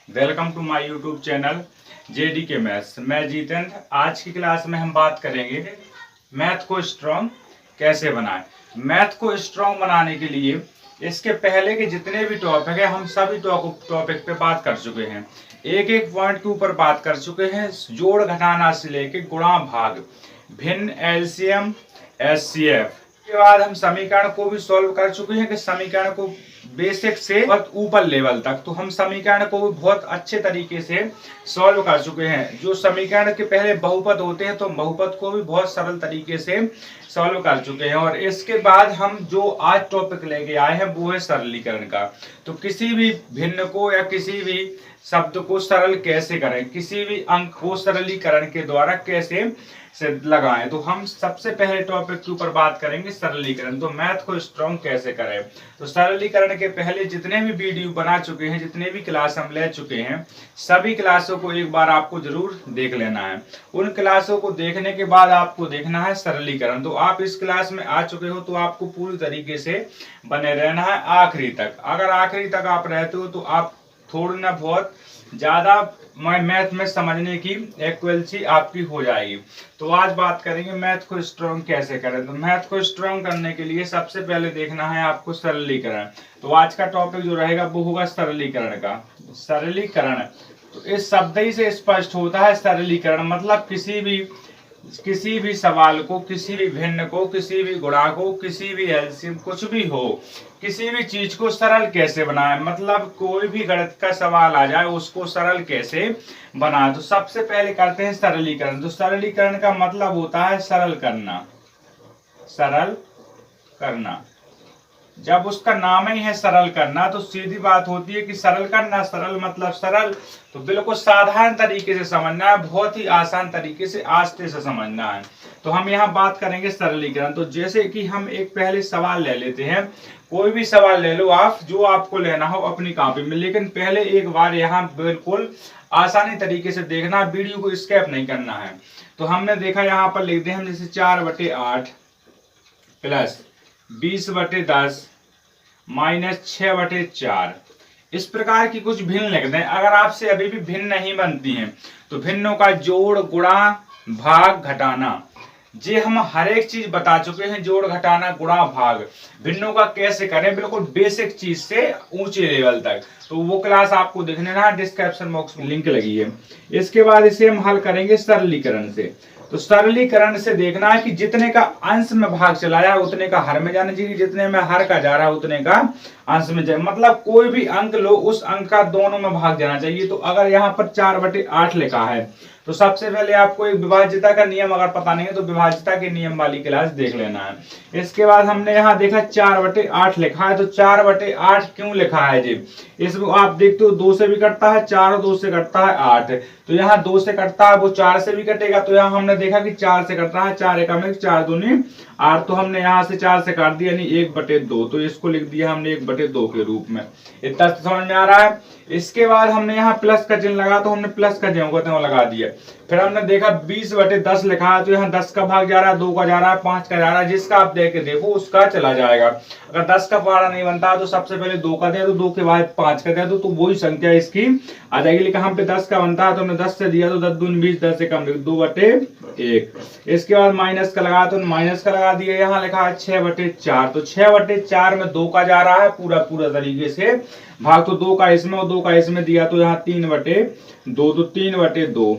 Welcome to my YouTube channel JDK maths. मैं जितेंद्र। आज की क्लास में हम बात करेंगे मैथ को स्ट्रॉन्ग कैसे बनाएं। मैथ को स्ट्रॉन्ग बनाने के लिए इसके पहले के जितने भी टॉपिक है हम सभी टॉपिक पे बात कर चुके हैं। एक एक पॉइंट के ऊपर बात कर चुके हैं। जोड़ घटाना से लेके गुणा भाग, भिन्न, एलसीएम, एचसीएफ के बाद हम समीकरण को भी सॉल्व कर चुके हैं कि समीकरण को बेसिक से बहुत ऊपर लेवल तक, तो हम समीकरण को भी बहुत अच्छे तरीके से सॉल्व कर चुके हैं। जो समीकरण के पहले बहुपद होते हैं तो बहुपद को भी बहुत सरल तरीके से सॉल्व कर चुके हैं। और इसके बाद हम जो आज टॉपिक लेके आए हैं वो है सरलीकरण का। तो किसी भी भिन्न को या किसी भी शब्द को सरल कैसे करें, किसी भी अंक को सरलीकरण के द्वारा कैसे से लगाएं। तो हम सबसे पहले टॉपिक के ऊपर बात करेंगे सरलीकरण। तो मैथ को स्ट्रॉन्ग कैसे करें। तो सरलीकरण के पहले जितने भी वीडियो बना चुके हैं, जितने भी क्लास हम ले चुके हैं, सभी क्लासों को एक बार आपको जरूर देख लेना है। उन क्लासों को देखने के बाद आपको देखना है सरलीकरण। तो आप इस क्लास में आ चुके हो तो आपको पूरी तरीके से बने रहना है आखिरी तक। अगर आखिरी तक आप रहते हो तो आप थोड़ी ना बहुत ज्यादा मैथ में समझने की एक्वेंसी आपकी हो जाएगी। तो आज बात करेंगे मैथ को स्ट्रॉन्ग कैसे करें। तो मैथ को स्ट्रॉन्ग करने के लिए सबसे पहले देखना है आपको सरलीकरण। तो आज का टॉपिक जो रहेगा वो होगा सरलीकरण का। सरलीकरण तो इस शब्द ही से स्पष्ट होता है। सरलीकरण मतलब किसी भी सवाल को, किसी भी भिन्न को, किसी भी गुणा को, किसी भी एलसीएम, कुछ भी हो, किसी भी चीज को सरल कैसे बनाए। मतलब कोई भी गणित का सवाल आ जाए उसको सरल कैसे बनाए। तो सबसे पहले करते हैं सरलीकरण। तो सरलीकरण का मतलब होता है सरल करना। सरल करना जब उसका नाम ही है सरल करना तो सीधी बात होती है कि सरल करना, सरल मतलब सरल, तो बिल्कुल साधारण तरीके से समझना है, बहुत ही आसान तरीके से आस्ते से समझना है। तो हम यहाँ बात करेंगे सरलीकरण। तो जैसे कि हम एक पहले सवाल ले लेते हैं। कोई भी सवाल ले लो आप, जो आपको लेना हो अपनी कॉपी में, लेकिन पहले एक बार यहाँ बिल्कुल आसानी तरीके से देखना, वीडियो को स्किप नहीं करना है। तो हमने देखा यहाँ पर लिखते हैं हम जैसे 4/8 प्लस 20/10 माइनस 6/4, इस प्रकार की कुछ भिन्न लिख दें। अगर आपसे अभी भी भिन्न नहीं बनती हैं तो भिन्नों का जोड़, गुणा, भाग, घटाना, ये हम हर एक चीज बता चुके हैं। जोड़, घटाना, गुणा, भाग, भिन्नों का कैसे करें, बिल्कुल बेसिक चीज से ऊंचे लेवल तक। तो वो क्लास आपको देखने ना, डिस्क्रिप्शन बॉक्स में लिंक लगी है। इसके बाद इसे हम हल करेंगे सरलीकरण से। तो सरलीकरण से देखना है कि जितने का अंश में भाग चलाया है उतने का हर में जाना चाहिए, जितने में हर का जा रहा है उतने का अंश में जाए। मतलब कोई भी अंक लो उस अंक का दोनों में भाग जाना चाहिए। तो अगर यहाँ पर 4/8 लिखा है तो सबसे पहले आपको एक विभाज्यता का नियम अगर पता नहीं है तो विभाज्यता के नियम वाली क्लास देख लेना है। इसके बाद हमने यहाँ देखा 4/8 लिखा है। तो 4/8 क्यों लिखा है जी, इसमें आप देखते हो 2 से भी कटता है, 4 और 2 से कटता है 8। तो यहाँ 2 से कटता है वो 4 से भी कटेगा। तो यहाँ हमने देखा कि 4 से कट रहा है, 4 एकम 1, 4 दूनी 8। तो हमने यहाँ से 4 से काट दिया, यानी 1/2। तो इसको लिख दिया हमने 1/2 के रूप में। इतना समझ में आ रहा है। इसके बाद हमने यहाँ प्लस का चिन्ह लगा तो हमने प्लस का चिन्ह लगा दिया। फिर हमने देखा 20/10 लिखा है। तो यहाँ 10 का भाग जा रहा है, 2 का जा रहा है, 5 का जा रहा है। जिसका आप देख के देखो उसका चला जाएगा। अगर 10 का पहाड़ा नहीं बनता है तो सबसे पहले 2 का दे दो, 2 के बाद 5 का दे दो, तो वही संख्या इसकी आ जाएगी। लेकिन हम पे 10 का बनता है तो हमने 10 से दिया तो 10 दूनी 20, 10 से कम 2/1। इसके बाद माइनस का लगा तो माइनस का लगा दिया। यहाँ लिखा है 6/4। तो 6/4 में 2 का जा रहा है पूरा तरीके से भाग। तो 2 का इसमें और 2 का इसमें दिया तो यहाँ 3/2। तो 3/2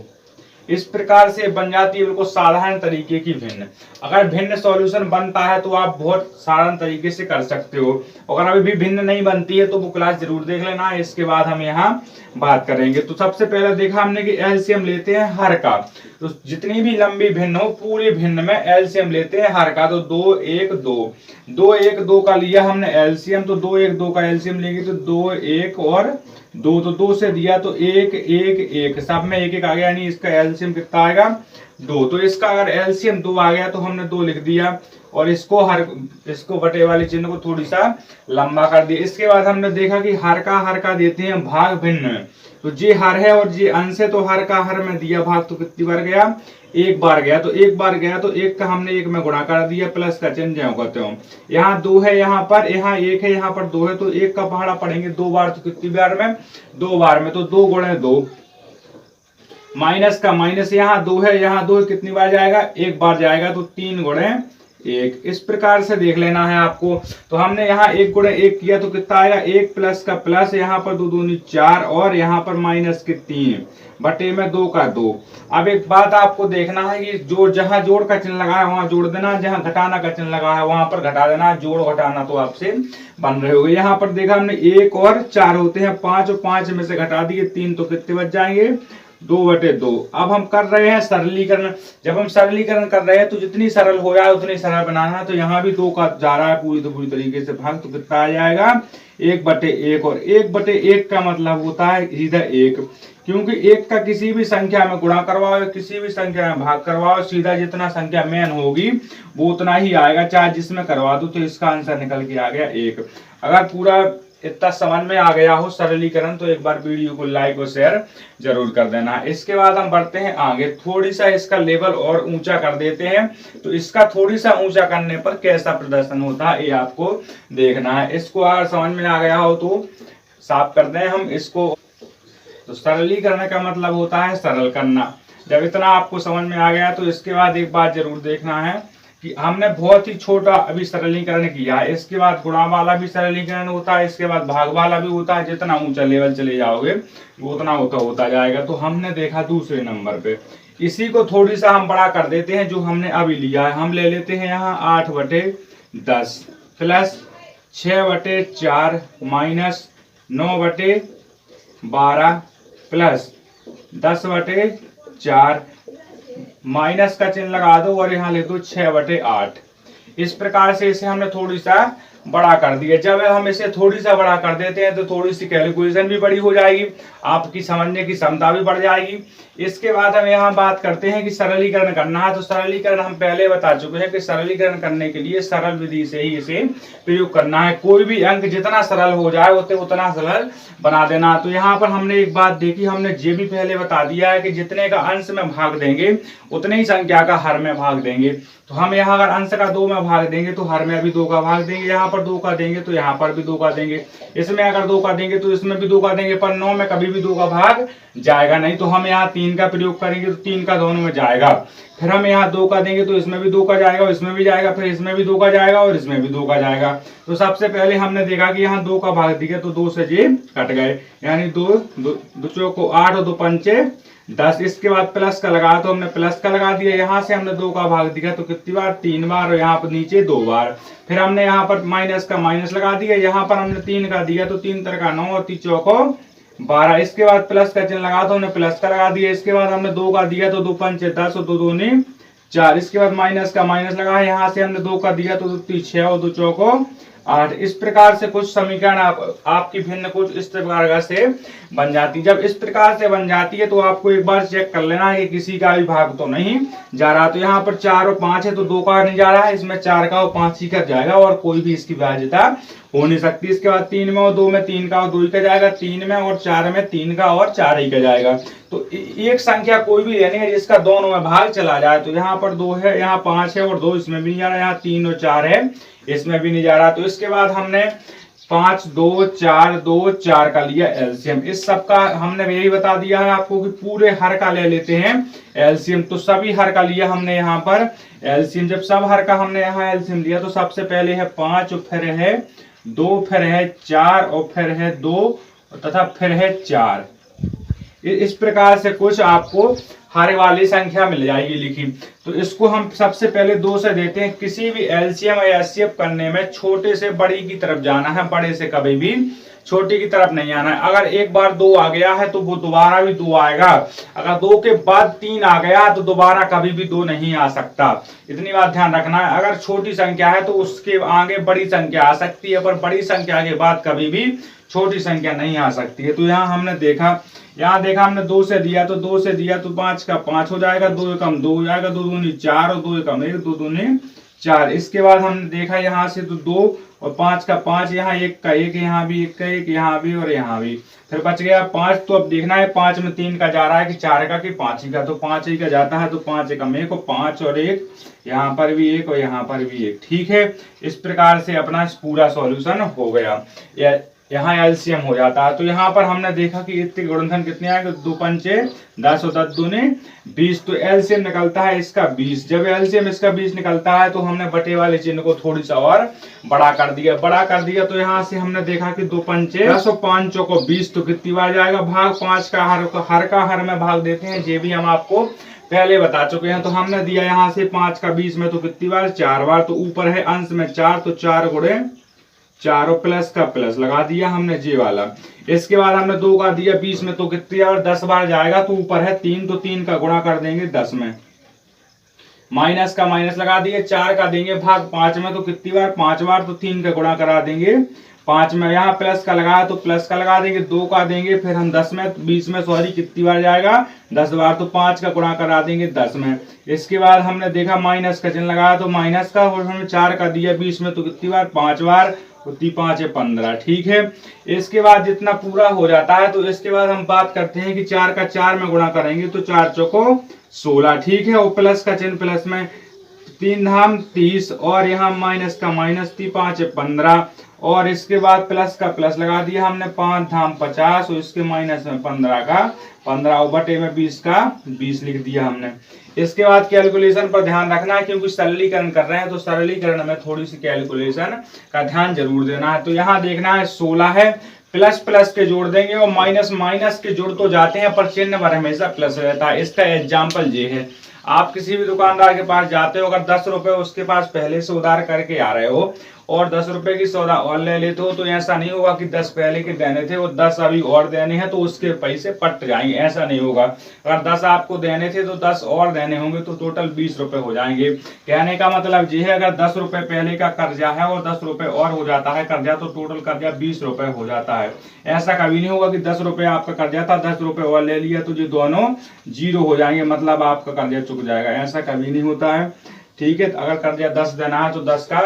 इस प्रकार से बन जाती है बिल्कुल साधारण तरीके की भिन्न। अगर भिन्न सॉल्यूशन बनता है तो आप बहुत साधारण तरीके से कर सकते हो। अगर अभी भी भिन्न नहीं बनती है तो वो क्लास जरूर देख लेना। इसके बाद हम यहाँ बात करेंगे। तो सबसे पहले देखा हमने कि एलसीएम लेते हैं हर का। तो जितनी भी लंबी भिन्न हो पूरी भिन्न में एलसीएम लेते हैं हर का। तो 2, 1, 2, 2, 1, 2 का लिया हमने एलसीएम। तो 2, 1, 2 का एलसीएम लेंगे तो 2, 1 और 2। तो 2 से दिया तो 1, 1, 1, सब में 1, 1 आ गया, यानी इसका एलसीएम कितना आएगा 2। तो इसका अगर एलसीएम 2 आ गया तो हमने 2 लिख दिया। और इसको बटे वाले चिन्ह को थोड़ी सा लंबा कर दिया। इसके बाद हमने देखा कि हर का देते हैं भाग भिन्न, तो जे हर है और जे अंश है, तो हर का हर में दिया भाग तो कितनी बार गया, एक बार गया। तो एक बार गया तो एक का हमने एक में गुणा कर दिया, प्लस का चिन्ह जो कहते हो। यहाँ 2 है, यहाँ पर यहाँ 1 है, यहाँ पर 2 है, तो एक का पहाड़ा पढ़ेंगे 2 बार, तो कितनी बार में, 2 बार में, तो 2 गुणे 2। माइनस का माइनस, यहाँ 2 है, यहाँ 2 है, कितनी बार जाएगा, एक बार जाएगा, तो 3 गुणे 1। इस प्रकार से देख लेना है आपको। तो हमने यहाँ 1 गुणे 1 किया तो कितना आएगा, 1 प्लस का प्लस, यहाँ पर 2 दूनी 4 और यहाँ पर माइनस के 3 बटे में 2 का 2। अब एक बात आपको देखना है कि जहां जोड़ का चिन्ह लगा है वहां जोड़ देना, जहां घटाना का चिन्ह लगा है वहां पर घटा देना। जोड़ घटाना तो आपसे बन रहे होंगे। यहाँ पर देखा हमने 1 और 4 होते हैं 5, और 5 में से घटा दिए 3, तो कितने बच जाएंगे, 2/2। अब हम कर रहे हैं सरलीकरण। जब हम सरलीकरण कर रहे हैं तो जितनी सरल हो जाए उतनी सरल बनाना है। तो यहाँ भी 2 का जा रहा है पूरी तरीके से भाग, तो कितना आ जाएगा, 1/1। और 1/1 का मतलब होता है सीधा 1, क्योंकि 1 का किसी भी संख्या में गुणा करवाओ, किसी भी संख्या में भाग करवाओ, सीधा जितना संख्या मेन होगी वो उतना ही आएगा, चाहे जिसमें करवा दो। तो इसका आंसर निकल के आ गया 1। अगर पूरा इतना समझ में आ गया हो सरलीकरण, तो एक बार वीडियो को लाइक और शेयर जरूर कर देना। इसके बाद हम बढ़ते हैं आगे, थोड़ी सा इसका लेवल और ऊंचा कर देते हैं। तो इसका थोड़ी सा ऊंचा करने पर कैसा प्रदर्शन होता है ये आपको देखना है। इसको अगर समझ में आ गया हो तो साफ कर दें हम इसको। तो सरलीकरण का मतलब होता है सरल करना। जब इतना आपको समझ में आ गया तो इसके बाद एक बात जरूर देखना है कि हमने बहुत ही छोटा अभी सरलीकरण किया है। इसके बाद गुणा वाला भी सरलीकरण होता है, इसके बाद भाग वाला भी होता है। जितना ऊंचा लेवल चले जाओगे वो उतना होता जाएगा। तो हमने देखा दूसरे नंबर पे, इसी को थोड़ी सा हम बड़ा कर देते हैं। जो हमने अभी लिया है हम ले लेते हैं यहाँ 8/10 प्लस 6/4 माइनस 9/12 प्लस 10/4 माइनस का चिन्ह लगा दो और यहाँ लिख दो 6/8। इस प्रकार से इसे हमने थोड़ी सा बड़ा कर दिया। जब हम इसे थोड़ी सा बड़ा कर देते हैं तो थोड़ी सी कैलकुलेशन भी बड़ी हो जाएगी, आपकी समझने की क्षमता भी बढ़ जाएगी। इसके बाद हम यहाँ बात करते हैं कि सरलीकरण करना है। तो सरलीकरण हम पहले बता चुके हैं कि सरलीकरण करने के लिए सरल विधि से ही इसे प्रयोग करना है। कोई भी अंक जितना सरल हो जाए उतना सरल बना देना। तो यहाँ पर हमने एक बात देखी, हमने ये भी पहले बता दिया है कि जितने का अंश में भाग देंगे उतने ही संख्या का हर में भाग देंगे। तो हम यहाँ अगर अंश का 2 में भाग देंगे तो हर में भी 2 का भाग देंगे। यहाँ पर 2 का देंगे तो यहाँ पर भी 2 का देंगे। इसमें अगर 2 का देंगे तो इसमें भी 2 का देंगे, पर 9 में कभी भी 2 का भाग जाएगा नहीं। तो हम यहाँ 3 का प्रयोग करेंगे तो 3 का दोनों में जाएगा। फिर हम यहाँ 2 का देंगे तो इसमें भी 2 का जाएगा और इसमें भी जाएगा, फिर इसमें भी 2 का जाएगा और इसमें भी 2 का जाएगा। तो सबसे पहले हमने देखा कि यहाँ 2 का भाग दिया तो 2 से ये कट गए, यानी 2 चौको 8 और 2 पंचे 10। इसके बाद प्लस का लगाया तो हमने प्लस का लगा दिया। यहाँ से हमने 2 का भाग दिया तो कितनी बार, 3 बार, और यहाँ पर नीचे 2 बार। फिर हमने यहाँ पर माइनस का माइनस लगा दिया। यहाँ पर हमने 3 का दिया तो 3 3 का 9 और 3 चौको 12। इसके बाद प्लस का चिन्ह लगा तो हमने प्लस का लगा दिया। इसके बाद हमने 2 का दिया तो 2 पंचे 10 और 2 दूनी 4। इसके बाद माइनस का माइनस लगा, यहाँ से हमने 2 का दिया तो 2 6 और 2 चौको 8। इस प्रकार से कुछ समीकरण आपकी भिन्न कुछ इस प्रकार से बन जाती है। जब इस प्रकार से बन जाती है तो आपको एक बार चेक कर लेना है कि किसी का भी भाग तो नहीं जा रहा। तो यहाँ पर 4 और 5 है तो 2 का नहीं जा रहा है, इसमें 4 का और 5 ही का जाएगा और कोई भी इसकी भाज्यता हो नहीं सकती। इसके बाद 3 में और 2 में 3 का और 2 ही का जाएगा, 3 में और 4 में 3 का और 4 ही का जाएगा। तो एक संख्या कोई भी लेनी है जिसका दोनों में भाग चला जाए। तो यहाँ पर 2 है, यहाँ 5 है और 2 इसमें भी नहीं जा रहा, यहाँ 3 और 4 है इसमें भी नहीं जा रहा। तो इसके बाद हमने 5 2 4 2 4 का लिया एलसीएम। इस सब का हमने यही बता दिया है आपको कि पूरे हर का ले लेते हैं एलसीएम। तो सभी हर का लिया हमने यहाँ पर एलसीएम। जब सब हर का हमने यहाँ एलसीएम लिया तो सबसे पहले है 5, फिर है 2, फिर है 4 और फिर है 2 तथा फिर है 4। इस प्रकार से कुछ आपको हर वाली संख्या मिल जाएगी लिखी। तो इसको हम सबसे पहले 2 से देते हैं। किसी भी एलसीएम या एचसीएफ करने में छोटे से बड़ी की तरफ जाना है, बड़े से कभी भी छोटी की तरफ नहीं आना है। अगर एक बार 2 आ गया है तो वो दोबारा भी 2 आएगा। अगर 2 के बाद 3 आ गया तो दोबारा कभी भी 2 नहीं आ सकता। इतनी बात ध्यान रखना है। अगर छोटी संख्या है तो उसके आगे बड़ी संख्या आ सकती है, पर बड़ी संख्या के बाद कभी भी छोटी संख्या नहीं आ सकती है। तो यहाँ हमने देखा, यहाँ देखा हमने 2 से दिया तो 5 का 5 हो जाएगा, 2 एकम 2 हो जाएगा, 2 दूनी 4 और 2 एकम 1, 2 दूनी 4। इसके बाद हमने देखा यहाँ से तो 2 और 5 का 5, यहाँ 1 का 1, यहाँ भी 1 का 1, यहाँ भी और यहाँ भी, फिर बच गया 5। तो अब देखना है 5 में 3 का जा रहा है कि 4 का कि 5 ही का, तो 5 ही का जाता है, तो 5 एकम 1 और 5 और 1, यहाँ पर भी 1 और यहाँ पर भी 1। ठीक है, इस प्रकार से अपना पूरा सॉल्यूशन हो गया। यहाँ एलसीएम हो जाता है। तो यहाँ पर हमने देखा कि इतने गुणनखंड कितने आएंगे, 2 पंचे 10 और 10 दूने 20, तो एलसीएम निकलता है इसका 20। जब एलसीएम इसका 20 निकलता है तो हमने बटे वाले चिन्ह को थोड़ी सा और बड़ा कर दिया। तो यहाँ से हमने देखा कि 2 पंचे 10 और 5 चौको 20, तो कितनी बार जाएगा भाग, 5 का हर में भाग देते हैं, ये भी हम आपको पहले बता चुके हैं। तो हमने दिया यहाँ से 5 का 20 में, तो कितनी बार, 4 बार। तो ऊपर है अंश में 4, तो 4 गुणे 4 और प्लस का प्लस लगा दिया हमने जे वाला। इसके बाद हमने 2 का दिया 20 में, तो कितनी बार, 10 बार जाएगा। तो ऊपर है 3, तो 3 का गुणा कर देंगे 10 में, माइनस का माइनस लगा दिए। 4 का देंगे भाग 5 में, तो कितनी बार, 5 बार। तो 3 का गुणा करा देंगे 5 में, यहाँ प्लस का लगाया तो प्लस का लगा देंगे। 2 का देंगे फिर हम 10 में, 20 में सॉरी, कितनी बार जाएगा, 10 बार। तो 5 का गुणा करा देंगे 10 में। इसके बाद हमने देखा माइनस का चिन्ह लगाया, तो माइनस का, और हमने 4 का दिया 20 में, तो कितनी बार, 5 बार। 5 है 15। ठीक है, इसके बाद जितना पूरा हो जाता है, तो इसके बाद हम बात करते हैं कि 4 का 4 में गुणा करेंगे, तो 4 चौको 16। ठीक है, और प्लस का चिन्ह, प्लस में 3 धाम 30 और यहाँ माइनस का माइनस, 5 है 15। और इसके बाद प्लस का प्लस लगा दिया हमने, 5 धाम 50 और इसके माइनस में 15 का 15 और बटे में 20 का 20 लिख दिया हमने। इसके बाद कैलकुलेशन पर ध्यान रखना है, क्योंकि सरलीकरण कर रहे हैं, तो सरलीकरण में थोड़ी सी कैलकुलेशन का ध्यान जरूर देना है। तो यहाँ देखना है 16 है, प्लस प्लस के जोड़ देंगे और माइनस माइनस के जुड़ तो जाते हैं, पर चिन्ह पर हमेशा प्लस रहता है। इसका एग्जाम्पल ये है, आप किसी भी दुकानदार के पास जाते हो, अगर 10 रुपए उसके पास पहले से उधार करके आ रहे हो और 10 रुपए की सौदा और ले लेते हो, तो ऐसा नहीं होगा कि 10 पहले के देने थे वो 10 अभी और देने हैं तो उसके पैसे पट जाएंगे, ऐसा नहीं होगा। अगर 10 आपको देने थे तो 10 और देने होंगे, तो टोटल 20 रुपए हो जाएंगे। कहने का मतलब ये है, अगर 10 रुपए पहले का कर्जा है और 10 रुपए और हो जाता है कर्जा, तो टोटल कर्जा 20 रुपए हो जाता है। ऐसा कभी नहीं होगा कि 10 रुपए आपका कर्जा था, 10 रुपए और ले लिया, तो ये दोनों 0 हो जाएंगे, मतलब आपका कर्जा चुक जाएगा, ऐसा कभी नहीं होता है। ठीक है, अगर कर्जा 10 देना है तो 10 का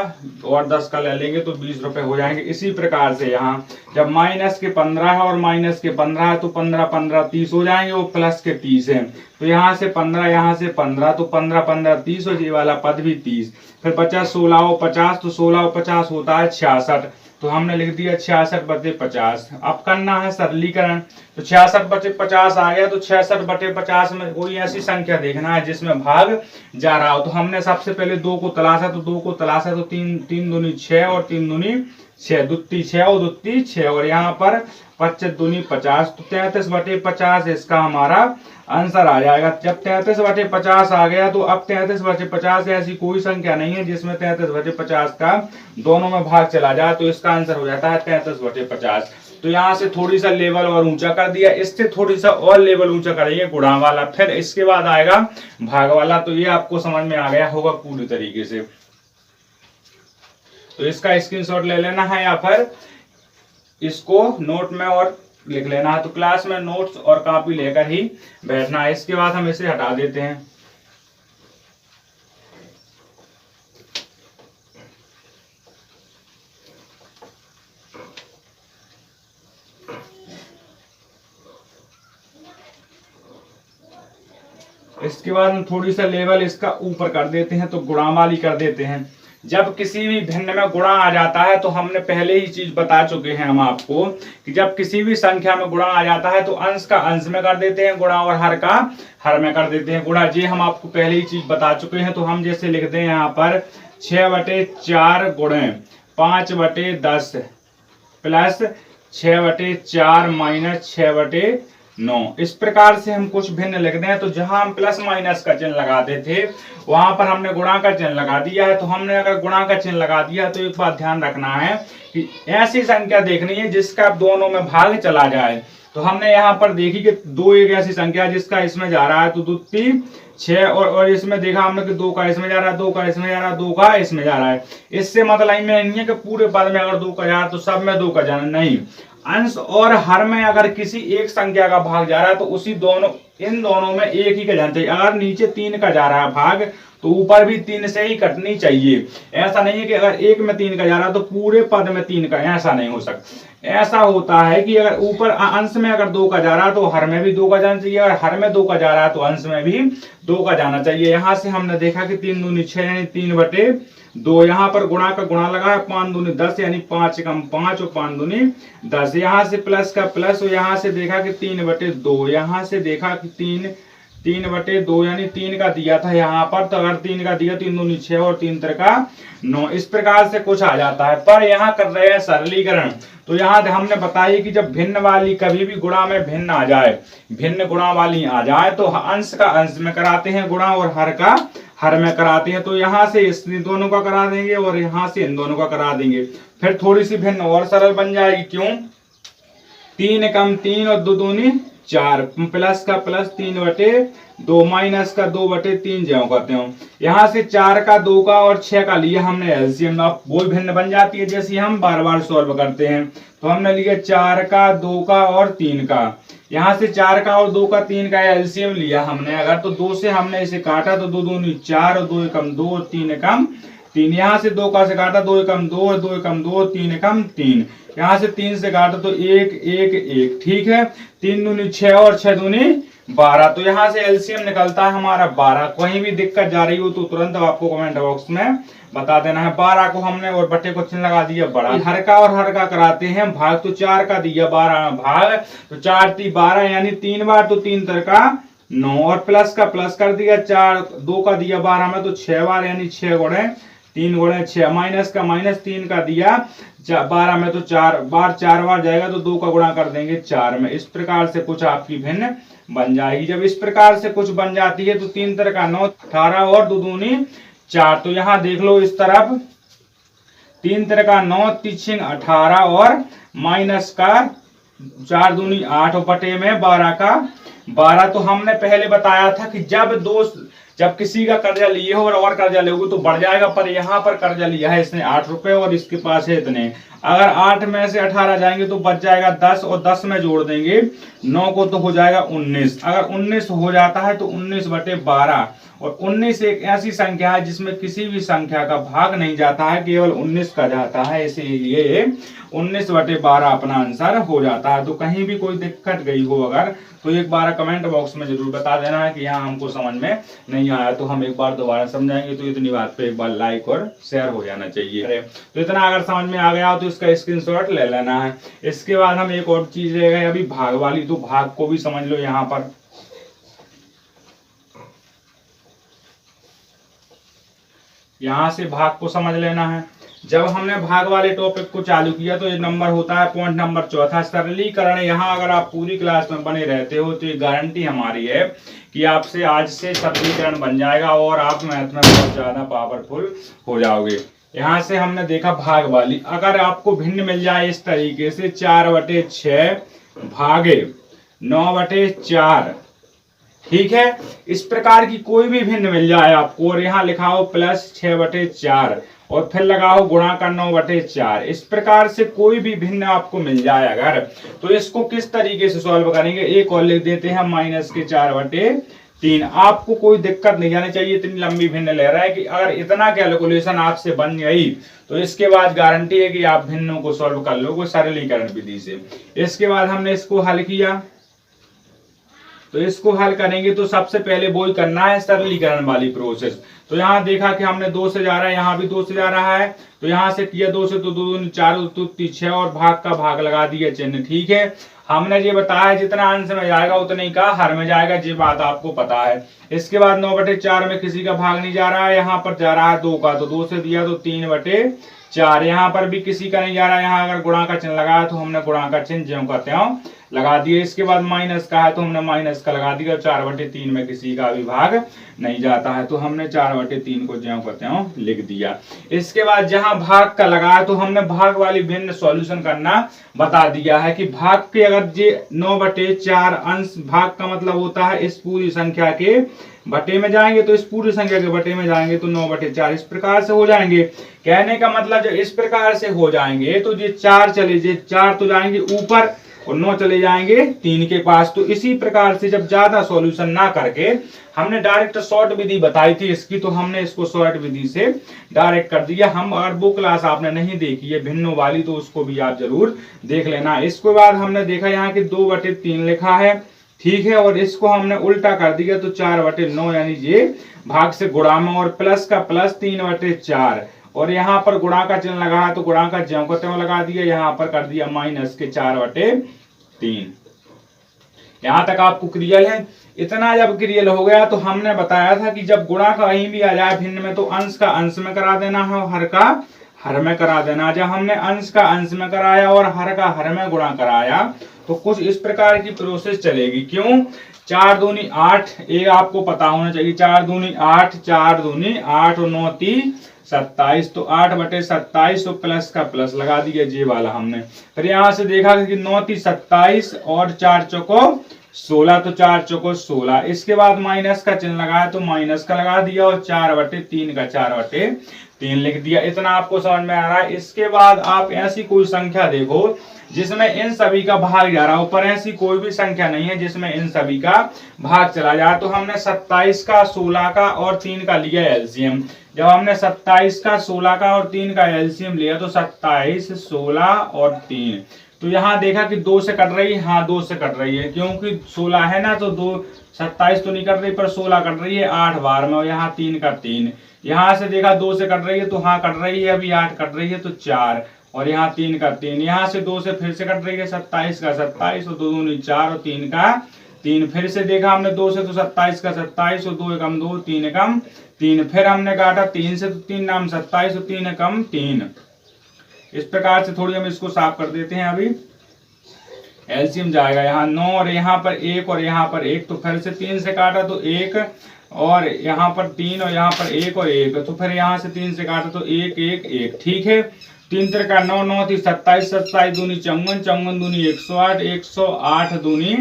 और 10 का ले लेंगे तो 20 रुपए हो जाएंगे। इसी प्रकार से यहाँ जब माइनस के 15 है और माइनस के 15 है, तो 15 15 30 हो जाएंगे, वो प्लस के 30 है, तो यहाँ से 15 यहाँ से 15, तो 15 15 30 और ये वाला पद भी 30। फिर 50 16 और 50, तो 16 और 50 होता है 66, तो हमने लिख दिया 66 बटे 50। अब करना है सरलीकरण, तो 66 बटे 50 आ गया, तो 66 बटे 50 में कोई ऐसी संख्या देखना है जिसमें भाग जा रहा हो। तो हमने सबसे पहले 2 को तलाशा, तो 2 को तलाशा, तो 3 दूनी 6 और 3 दूनी 6, दुत्ती 6 और दुत्ती 6, और यहाँ पर 25 दूनी 50, तो 33 बटे 50 इसका हमारा आंसर आ जाएगा। जब 33 बटे 50 आ गया, तो अब 33 बटे 50 ऐसी कोई संख्या नहीं है जिसमें 33 बटे 50 का दोनों में भाग चला जाए, तो इसका आंसर हो जाता है 33 बटे 50। तो यहाँ से थोड़ी सा लेवल और ऊंचा कर दिया, इससे थोड़ी सा और लेवल ऊंचा करेंगे गुणा वाला, फिर इसके बाद आएगा भाग वाला। तो ये आपको समझ में आ गया होगा पूरी तरीके से। तो इसका स्क्रीनशॉट ले लेना है या फिर इसको नोट में और लिख लेना है। तो क्लास में नोट्स और कॉपी लेकर ही बैठना है। इसके बाद हम इसे हटा देते हैं। इसके बाद हम थोड़ी सा लेवल इसका ऊपर कर देते हैं, तो गुणा वाली कर देते हैं। जब किसी भी भिन्न में गुणा आ जाता है, तो हमने पहले ही चीज बता चुके हैं हम आपको कि जब किसी भी संख्या में गुणा आ जाता है तो अंश का अंश में कर देते हैं गुणा और हर का हर में कर देते हैं गुणा। ये हम आपको पहले ही चीज बता चुके हैं। तो हम जैसे लिखते हैं यहाँ पर 6 बटे 4 गुणे 5 बटे 10 प्लस 6 बटे 4 माइनस 6 बटे 9। इस प्रकार से हम कुछ भिन्न लिखते हैं। तो जहां हम प्लस माइनस का चिन्ह लगाते थे वहां पर हमने गुणा का चिन्ह लगा दिया है। तो हमने अगर गुणा का चिन्ह लगा दिया तो एक बात ध्यान रखना है कि ऐसी संख्या देखनी है जिसका दोनों में भाग चला जाए। तो हमने यहाँ पर देखी कि 2 एक ऐसी संख्या जिसका इसमें जा रहा है, तो 2 3 6 और इसमें देखा हमने कि 2 का इसमें जा रहा है, 2 का इसमें जा रहा है, 2 का इसमें जा रहा है। इससे मतलब में नहीं है कि पूरे पद में अगर 2 का जा रहा है तो सब में 2 का जाना, नहीं। अंश और हर में अगर किसी एक संख्या का भाग जा रहा है तो उसी दोनों इन दोनों में एक ही का जाना चाहिए। अगर नीचे 3 का जा रहा है भाग तो ऊपर भी 3 से ही कटनी चाहिए। ऐसा नहीं है कि अगर एक में 3 का जा रहा है तो पूरे पद में 3 का, ऐसा नहीं हो सकता। ऐसा होता है कि अगर ऊपर अंश में अगर 2 का जा रहा है तो हर में भी 2 का जाना चाहिए, अगर हर में 2 का जा रहा है तो अंश में भी 2 का जाना चाहिए। यहां से हमने देखा कि 3 दूनी 6 यानी 3/2, यहाँ पर गुणा का गुणा लगा है, 5 दूनी 10 यानी 5 कम 5 और 5 दूनी 10। यहाँ से प्लस का प्लस, और यहाँ से देखा कि 3/2, यहाँ से देखा कि 3/2 यानी 3 का दिया था यहाँ पर, तो अगर 3 का दिया 3 दूनी 6 और 3 त्रिका 9, इस प्रकार से कुछ आ जाता है। पर यहाँ कर रहे हैं सरलीकरण, तो यहाँ हमने बताया कि जब भिन्न वाली कभी भी गुणा में भिन्न आ जाए, भिन्न गुणा वाली आ जाए तो अंश का अंश में कराते हैं गुणा और हर का हर में कराते हैं। तो यहाँ से इस दोनों का करा देंगे और यहाँ से इन दोनों का करा देंगे, फिर थोड़ी सी भिन्न और सरल बन जाएगी। क्यों? 3 कम 3 और 2 दूनी 4, प्लस का प्लस 3/2 माइनस का 2/3 ज्यों करते हो। यहाँ से 4 का 2 का और 6 का लिया हमने एलसीएम, अब वो भिन्न बन जाती है जैसे हम बार बार सॉल्व करते हैं। तो हमने लिया 4 का 2 का और 3 का, यहाँ से 4 का और 2 का 3 का एलसीएम लिया हमने अगर, तो 2 से हमने इसे काटा तो 2 दूनी 4 और 2 एकम 2 और 3 एकम 3। यहाँ से 2 का से काटा 2 एकम 2 और 2 एकम 2 और 3 एकम 3। यहाँ से 3 से काटा तो 1 1 1, ठीक है। 3 दूनी 6 और 6 दूनी 12, तो यहाँ से एलसीएम निकलता है हमारा 12। कहीं भी दिक्कत जा रही हो तो तुरंत आपको कमेंट बॉक्स में बता देना है। 12 को हमने और बट्टे को चिन्ह लगा दिया बड़ा, हर का और हर का कराते हैं भाग, तो 4 का दिया 12 भाग, तो 4 × 3 = 12 यानी 3 बार, तो 3 त्रिका 9 और प्लस का प्लस कर दिया, 4 2 का दिया 12 में तो 6 बार यानी 6 गुणे 3 गुणे 6, माइनस का माइनस 3 का दिया 12 में तो 4 बार जाएगा, तो 2 का गुणा कर देंगे 4 में। इस प्रकार से कुछ आपकी भिन्न बन जाएगी। जब इस प्रकार से कुछ बन जाती है तो 3 त्रिका 9 18 और 2 दूनी 4, तो यहाँ देख लो इस तरफ 3 त्रिका 9 3 18 और माइनस का 4 दूनी 8 और बटे में 12 का 12। तो हमने पहले बताया था कि जब किसी का कर्जा लिए हो और कर्जा लोगे तो बढ़ जाएगा, पर यहाँ पर कर्जा लिया है इसने 8 रुपए और इसके पास है इतने, अगर 8 में से 18 जाएंगे तो बच जाएगा 10 और 10 में जोड़ देंगे 9 को तो हो जाएगा 19। अगर 19 हो जाता है तो 19/12, और 19 एक ऐसी संख्या है जिसमें किसी भी संख्या का भाग नहीं जाता है, केवल 19 का जाता है, इसीलिए 19/12 अपना आंसर हो जाता है। तो कहीं भी कोई दिक्कत गई हो अगर, तो एक बार कमेंट बॉक्स में जरूर बता देना है कि यहाँ हमको समझ में नहीं आया, तो हम एक बार दोबारा समझाएंगे। तो इतनी बात पे एक बार लाइक और शेयर हो जाना चाहिए। तो इतना अगर समझ में आ गया हो तो इसका स्क्रीनशॉट ले लेना है। इसके बाद हम एक और चीज रह गई अभी भाग वाली, तो भाग को भी समझ लो। यहाँ पर यहाँ से भाग को समझ लेना है। जब हमने भाग वाले टॉपिक को चालू किया तो ये नंबर होता है पॉइंट नंबर 4 सरलीकरण। यहाँ अगर आप पूरी क्लास में बने रहते हो तो ये गारंटी हमारी है कि आपसे आज से सरलीकरण बन जाएगा और आप मैथ में बहुत ज्यादा पावरफुल हो जाओगे। यहाँ से हमने देखा भाग वाली, अगर आपको भिन्न मिल जाए इस तरीके से 4/6 भागे 9/4, ठीक है, इस प्रकार की कोई भी भिन्न मिल जाए आपको, और यहाँ लिखाओ प्लस 6/4 और फिर लगाओ गुणा का 9/4, इस प्रकार से कोई भी भिन्न आपको मिल जाए अगर, तो इसको किस तरीके से सॉल्व करेंगे, एक और लिख देते हैं -4/3। आपको कोई दिक्कत नहीं आनी चाहिए, इतनी लंबी भिन्न ले रहा है कि अगर इतना कैलकुलेशन आपसे बन गई तो इसके बाद गारंटी है कि आप भिन्नों को सॉल्व कर लोगे सरलीकरण विधि से। इसके बाद हमने इसको हल किया, तो इसको हल करेंगे तो सबसे पहले वो ही करना है सरलीकरण वाली प्रोसेस। तो यहाँ देखा कि हमने 2 से जा रहा है, यहाँ भी 2 से जा रहा है, तो यहाँ से किया 2 से, तो 2 दूनी 4 2 3 6 और भाग का भाग लगा दिया चिन्ह, ठीक है। हमने ये बताया जितना अंश में जाएगा उतने का हर में जाएगा, ये बात आपको पता है। इसके बाद 9/4 में किसी का भाग नहीं जा रहा है, यहाँ पर जा रहा है 2 का, तो 2 से दिया तो 3/4, यहाँ पर भी किसी का नहीं जा रहा है, यहाँ अगर गुणा का चिन्ह लगाया तो हमने गुणा का चिन्ह ज्यों कहते हो लगा दिए। इसके बाद माइनस का है तो हमने माइनस का लगा दिया, 4/3 में किसी का भी भाग नहीं जाता है तो हमने 4/3 को ज्यों कहते हो लिख दिया। इसके बाद जहां भाग का लगाया तो हमने भाग वाली भिन्न सॉल्यूशन करना बता दिया है कि भाग के अगर ये 9/4 अंश, भाग का मतलब होता है इस पूरी संख्या के बटे में जाएंगे, तो इस पूरी संख्या के बटे में जाएंगे तो 9/4 इस प्रकार से हो जाएंगे। कहने का मतलब जब इस प्रकार से हो जाएंगे तो ये 4 चले, ये 4 तो जाएंगे ऊपर और 9 चले जाएंगे 3 के पास। तो इसी प्रकार से जब ज्यादा सॉल्यूशन ना करके हमने डायरेक्ट शॉर्ट विधि बताई थी इसकी, तो हमने इसको शॉर्ट विधि से डायरेक्ट कर दिया। हम अगर वो क्लास आपने नहीं देखी है भिन्नों वाली तो उसको भी आप जरूर देख लेना। इसके बाद हमने देखा यहाँ की 2/3 लिखा है, ठीक है, और इसको हमने उल्टा कर दिया तो 4/9 यानी ये भाग से गुणा में, और प्लस का प्लस 3/4, और यहाँ पर गुणा का चिन्ह लगा है तो गुणा का ज्यों को त्यों लगा दिया, यहाँ पर कर दिया माइनस के 4/3। यहाँ तक आपको क्लियर है। इतना जब क्लियर हो गया तो हमने बताया था कि जब गुणा कहीं भी आ जाए भिन्न में तो अंश का अंश में करा देना है और हर का हर में करा देना। जब हमने अंश का अंश में कराया और हर का हर में गुणा कराया तो कुछ इस प्रकार की प्रोसेस चलेगी। क्यों? 4 दूनी 8, एक आपको पता होना चाहिए, 4 दूनी 8, 4 दूनी 8 और 9 3 27, तो 8/27 तो प्लस का प्लस लगा दिया जे वाला हमने। फिर यहाँ से देखा कि 9 3 27 और 4 चौको 16, तो 4 चौको 16। इसके बाद माइनस का चिन्ह लगाया तो माइनस का लगा दिया और 4/3 का 4/3 लिख दिया। इतना आपको समझ में आ रहा है। इसके बाद आप ऐसी कोई संख्या देखो जिसमें इन सभी का भाग जा रहा है, ऊपर ऐसी कोई भी संख्या नहीं है जिसमें इन सभी का भाग चला जाए। तो हमने 27 का 16 का और 3 का लिया एलसीएम। जब हमने 27 का 16 का और 3 का एलसीएम लिया तो 27 16 और 3, तो यहाँ देखा कि 2 से कट रही है, हाँ 2 से कट रही है क्योंकि 16 है ना, तो 2 27 तो नहीं कट रही पर 16 कट रही है 8 बार में, और यहाँ 3 का 3। यहाँ से देखा 2 से कट रही है तो हाँ कट रही है, अभी 8 कट रही है तो 4, और यहाँ 3 का 3। यहाँ से 2 से फिर से कट रही है 27 का 27 और 2 दूनी 4 और 3 का 3। फिर से देखा हमने 2 से तो 27 का 27 और 2 एकम 2 3 एकम 3। फिर हमने काटा 3 से तो 3 नाम 27 और 3 एकम 3। इस प्रकार से थोड़ी हम इसको साफ कर देते हैं। अभी एलसीएम जाएगा यहाँ 9 और यहाँ पर 1 और यहाँ पर 1, तो फिर से 3 से काटा तो 1 और यहाँ पर 3 और यहाँ पर 1 और 1, तो फिर यहाँ से 3 से काटा तो 1 1 1, ठीक है। 3 3 का 9 9 3 27 27 दूनी 54 54 दूनी 108 108 दूनी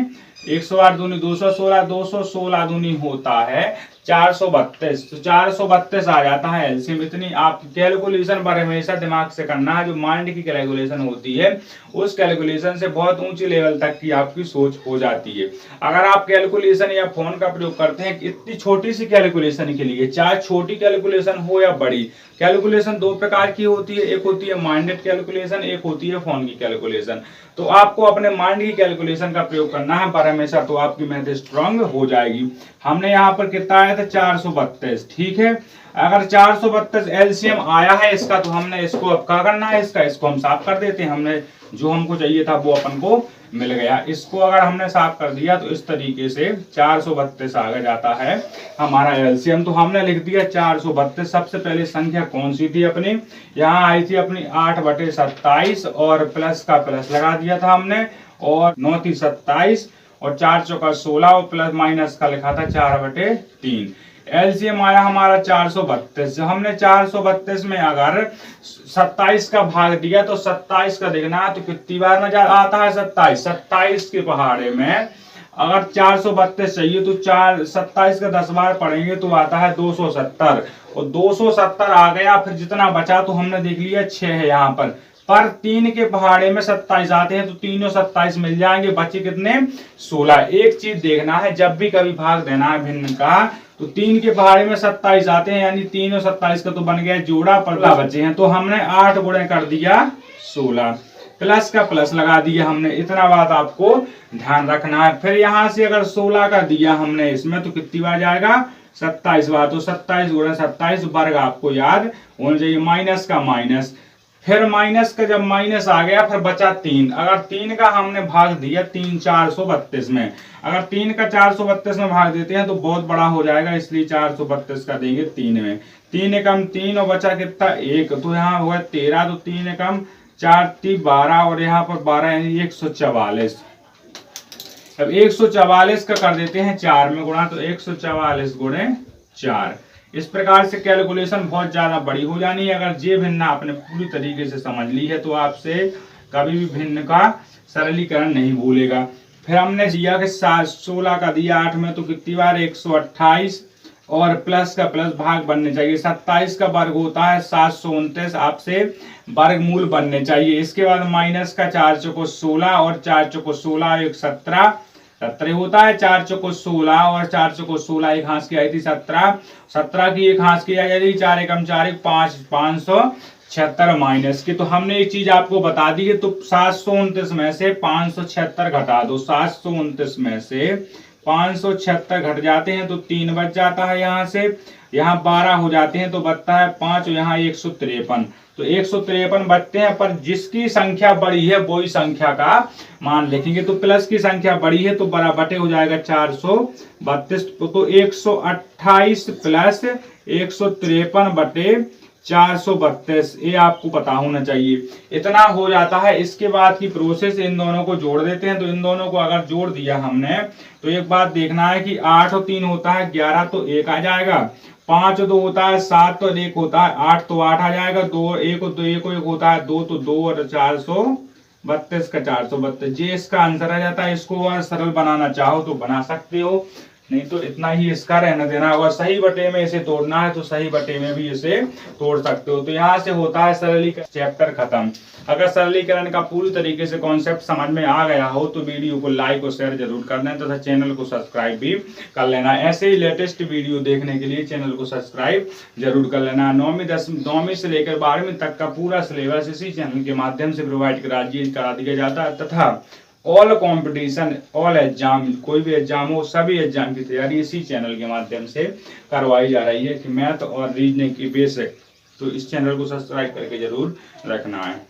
108 दूनी 216 216 दूनी होता है 432। तो 432 आ जाता है एलसीएम। इतनी आप कैलकुलेशन पर हमेशा दिमाग से करना है। जो माइंड की कैलकुलेशन होती है उस कैलकुलेशन से बहुत ऊंची लेवल तक की आपकी सोच हो जाती है। अगर आप कैलकुलेशन या फोन का प्रयोग करते हैं इतनी छोटी सी कैलकुलेशन के लिए, चाहे छोटी कैलकुलेशन हो या बड़ी, कैलकुलेशन 2 प्रकार की होती है, एक होती है माइंडेड कैलकुलेशन, एक होती है फोन की कैलकुलेशन। तो आपको अपने माइंड की कैलकुलेशन का प्रयोग करना है पर हमेशा, तो आपकी मैथ स्ट्रांग हो जाएगी। हमने यहाँ पर कितना आया था 432, ठीक है। अगर 432 एलसीएम आया है इसका तो हमने इसको अब क्या करना है, इसको हम साफ कर देते हैं। हमने जो हमको चाहिए था वो अपन को मिल गया। इसको अगर हमने साफ कर दिया तो इस तरीके से 432 आगे जाता है हमारा एलसीएम। तो हमने लिख दिया 432। सबसे पहले संख्या कौन सी थी अपनी, यहाँ आई थी अपनी 8/27 और प्लस का प्लस लगा दिया था हमने, और 9 3 27 और 4 चौका 16 और प्लस माइनस का लिखा था 4/3। एलसीएम आया हमारा 432। हमने 432 में अगर 27 का भाग दिया तो 27 का देखना है तो कितनी बार में आता है 27। 27 के पहाड़े में अगर 432 चाहिए तो 27 का 10 बार पढ़ेंगे तो आता है 270, और 270 आ गया। फिर जितना बचा तो हमने देख लिया 6 है यहाँ पर 3 के पहाड़े में 27 आते हैं तो तीनों 27 मिल जाएंगे, बचे कितने 16। एक चीज देखना है, जब भी कभी भाग देना है भिन्न का तो 3 के पहाड़े में 27 आते हैं यानी तीनों 27 का तो बन गया जोड़ा, पर्दा बचे हैं तो हमने 8 गुणे कर दिया 16, प्लस का प्लस लगा दिया हमने। इतना बात आपको ध्यान रखना है। फिर यहाँ से अगर 16 का दिया हमने इसमें तो कितनी बार जाएगा 27 बार, तो 27 गुणे 27 वर्ग आपको याद होना चाहिए, माइनस का माइनस। फिर माइनस का जब माइनस आ गया फिर बचा 3। अगर 3 का हमने भाग दिया 3 432 में, अगर 3 का 432 में भाग देते हैं तो बहुत बड़ा हो जाएगा, इसलिए 432 का देंगे 3 में। 3 एकम 3 और बचा कितना 1, तो यहाँ हुआ 13, तो 3 एकम 4 3 12 और यहाँ पर 12 यानी 144। अब 144 का कर देते हैं 4 में गुणा, तो 144 गुणे 4। इस प्रकार से कैलकुलेशन बहुत ज्यादा बड़ी हो जानी है। अगर ये भिन्न आपने पूरी तरीके से समझ ली है तो आपसे कभी भी भिन्न का सरलीकरण नहीं भूलेगा। फिर हमने दिया कि 16 का दिया 8 में तो कितनी बार 128, और प्लस का प्लस भाग बनने चाहिए। 27 का वर्ग होता है 729, आपसे वर्गमूल बनने चाहिए। इसके बाद माइनस का 4 चौको 16 और 4 चौको 16 एक 17 17 होता है। 4 चौको 16 और 4 चौको 16 एक हाथ की आई थी 17, 17 की एक हाथ की आई थी 4 एकम 4 5 576 माइनस की। तो हमने एक चीज आपको बता दी है, तो 729 में से 576 घटा दो। 729 में से 576 घट जाते हैं तो 3 बच जाता है, यहाँ से यहाँ 12 हो जाते हैं तो बचता है 5 और यहाँ 153। तो 153 बचते हैं, पर जिसकी संख्या बड़ी है वही संख्या का मान लिखेंगे। तो प्लस की संख्या बड़ी है तो बड़ा बटे हो जाएगा 432। तो 128 प्लस 153 बटे 432, ये आपको पता होना चाहिए। इतना हो जाता है। इसके बाद की प्रोसेस, इन दोनों को जोड़ देते हैं। तो इन दोनों को अगर जोड़ दिया हमने तो एक बात देखना है कि 8 और 3 होता है 11, तो 1 आ जाएगा। 5 और 2 होता है 7, तो 1 होता है 8, तो 8 आ जाएगा। 2 और 1 और 2 1 और 1 होता है 2, तो 2 और 432 का 432, ये इसका आंसर आ जाता है। इसको और सरल बनाना चाहो तो बना सकते हो, नहीं तो इतना ही इसका रहने देना। अगर सही बटे में इसे तोड़ना है तो सही बटे में भी इसे तोड़ सकते हो। तो यहाँ से होता है सरलीकरण, चैप्टर खत्म। अगर सरलीकरण का पूरी तरीके से कॉन्सेप्ट समझ में आ गया हो तो वीडियो को लाइक और शेयर जरूर कर दें तथा चैनल को सब्सक्राइब भी कर लेना। ऐसे ही लेटेस्ट वीडियो देखने के लिए चैनल को सब्सक्राइब जरूर कर लेना। 9वीं से लेकर 12वीं तक का पूरा सिलेबस इसी चैनल के माध्यम से प्रोवाइड करा दिया जाता है, तथा ऑल कंपटीशन, ऑल एग्जाम, कोई भी एग्जाम हो, सभी एग्जाम की तैयारी इसी चैनल के माध्यम से करवाई जा रही है कि मैथ और रीजनिंग की बेसिक। तो इस चैनल को सब्सक्राइब करके जरूर रखना है।